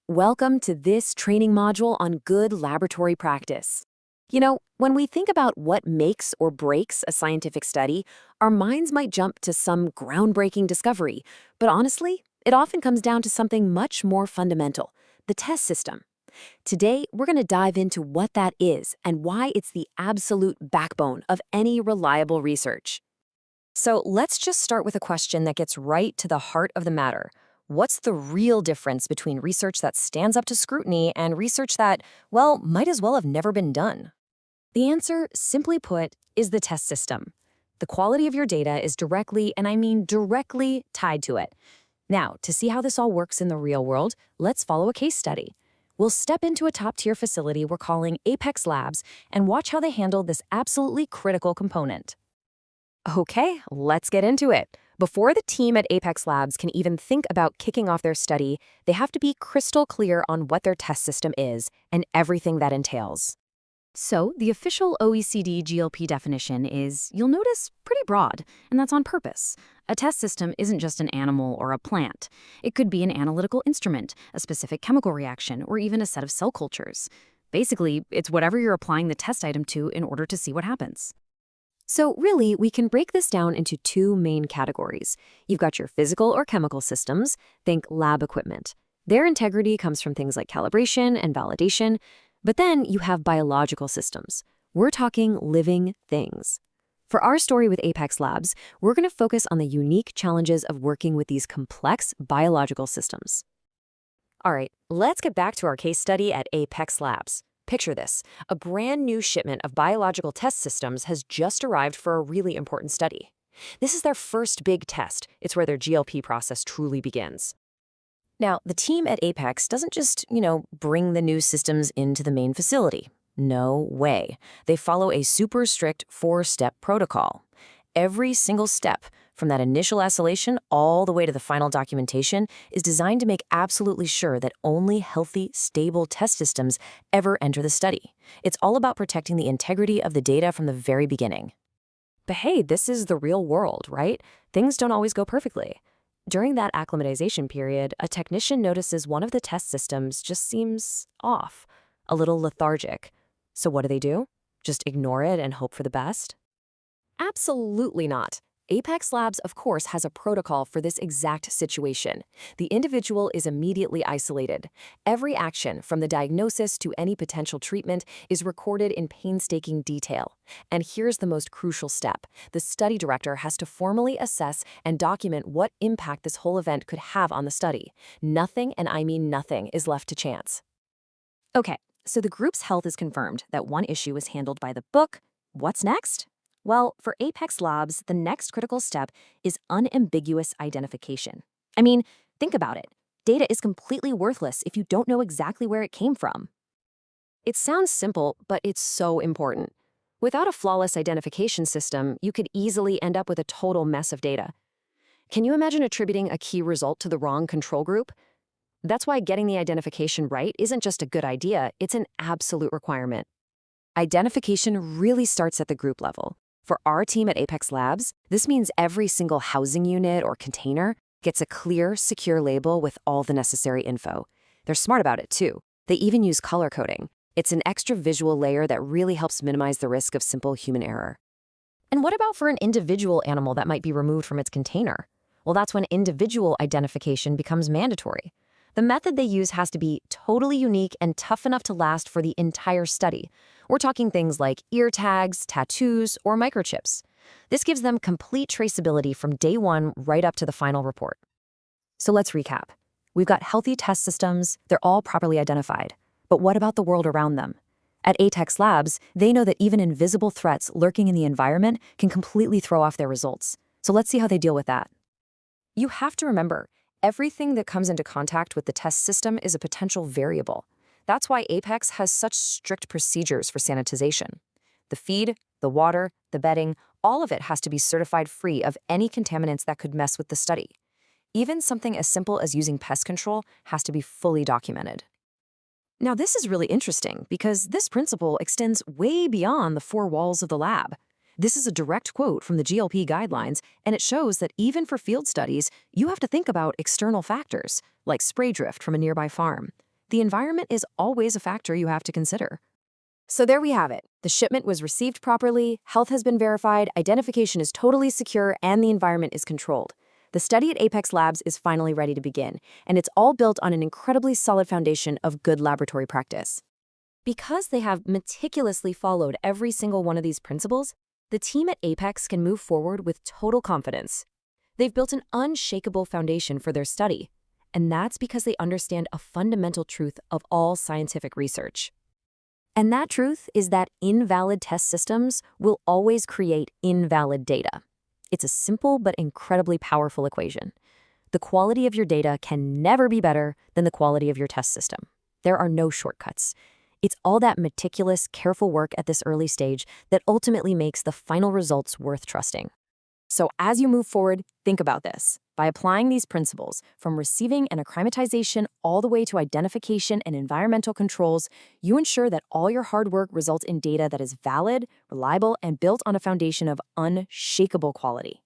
Welcome to this training module on good laboratory practice. When we think about what makes or breaks a scientific study, our minds might jump to some groundbreaking discovery, but honestly, it often comes down to something much more fundamental, the test system. Today, we're going to dive into what that is and why it's the absolute backbone of any reliable research. So let's just start with a question that gets right to the heart of the matter. What's the real difference between research that stands up to scrutiny and research that, well, might as well have never been done? The answer, simply put, is the test system. The quality of your data is directly, and I mean directly, tied to it. Now, to see how this all works in the real world, let's follow a case study. We'll step into a top-tier facility we're calling Apex Labs and watch how they handle this absolutely critical component. Okay, let's get into it. Before the team at Apex Labs can even think about kicking off their study, they have to be crystal clear on what their test system is and everything that entails. So, the official OECD GLP definition is, you'll notice, pretty broad, and that's on purpose. A test system isn't just an animal or a plant. It could be an analytical instrument, a specific chemical reaction, or even a set of cell cultures. Basically, it's whatever you're applying the test item to in order to see what happens. So really, we can break this down into two main categories. You've got your physical or chemical systems, think lab equipment. Their integrity comes from things like calibration and validation. But then you have biological systems. We're talking living things. For our story with Apex Labs, we're going to focus on the unique challenges of working with these complex biological systems. All right, let's get back to our case study at Apex Labs. Picture this. A brand new shipment of biological test systems has just arrived for a really important study. This is their first big test. It's where their GLP process truly begins. Now, the team at Apex doesn't just, bring the new systems into the main facility. No way. They follow a super strict 4-step protocol. Every single step, from that initial isolation all the way to the final documentation, is designed to make absolutely sure that only healthy, stable test systems ever enter the study. It's all about protecting the integrity of the data from the very beginning. But hey, this is the real world, right? Things don't always go perfectly. During that acclimatization period, a technician notices one of the test systems just seems off, a little lethargic. So what do? Just ignore it and hope for the best? Absolutely not. Apex Labs, of course, has a protocol for this exact situation. The individual is immediately isolated. Every action, from the diagnosis to any potential treatment, is recorded in painstaking detail. And here's the most crucial step. The study director has to formally assess and document what impact this whole event could have on the study. Nothing, and I mean nothing, is left to chance. Okay, so the group's health is confirmed, that one issue is handled by the book. What's next? Well, for Apex Labs, the next critical step is unambiguous identification. I mean, think about it. Data is completely worthless if you don't know exactly where it came from. It sounds simple, but it's so important. Without a flawless identification system, you could easily end up with a total mess of data. Can you imagine attributing a key result to the wrong control group? That's why getting the identification right isn't just a good idea, it's an absolute requirement. Identification really starts at the group level. For our team at Apex Labs, this means every single housing unit or container gets a clear, secure label with all the necessary info. They're smart about it, too. They even use color coding. It's an extra visual layer that really helps minimize the risk of simple human error. And what about for an individual animal that might be removed from its container? Well, that's when individual identification becomes mandatory. The method they use has to be totally unique and tough enough to last for the entire study. We're talking things like ear tags, tattoos, or microchips. This gives them complete traceability from day one right up to the final report. So let's recap. We've got healthy test systems, they're all properly identified. But what about the world around them? At Apex Labs, they know that even invisible threats lurking in the environment can completely throw off their results. So let's see how they deal with that. You have to remember, everything that comes into contact with the test system is a potential variable. That's why Apex has such strict procedures for sanitization. The feed, the water, the bedding, all of it has to be certified free of any contaminants that could mess with the study. Even something as simple as using pest control has to be fully documented. Now, this is really interesting because this principle extends way beyond the four walls of the lab. This is a direct quote from the GLP guidelines, and it shows that even for field studies, you have to think about external factors, like spray drift from a nearby farm. the environment is always a factor you have to consider. So there we have it. The shipment was received properly, health has been verified, identification is totally secure, and the environment is controlled. The study at Apex Labs is finally ready to begin, and it's all built on an incredibly solid foundation of good laboratory practice. Because they have meticulously followed every single one of these principles, the team at Apex can move forward with total confidence. They've built an unshakable foundation for their study, and that's because they understand a fundamental truth of all scientific research. And that truth is that invalid test systems will always create invalid data. It's a simple but incredibly powerful equation. The quality of your data can never be better than the quality of your test system. There are no shortcuts. It's all that meticulous, careful work at this early stage that ultimately makes the final results worth trusting. So as you move forward, think about this. By applying these principles, from receiving and acclimatization all the way to identification and environmental controls, you ensure that all your hard work results in data that is valid, reliable, and built on a foundation of unshakable quality.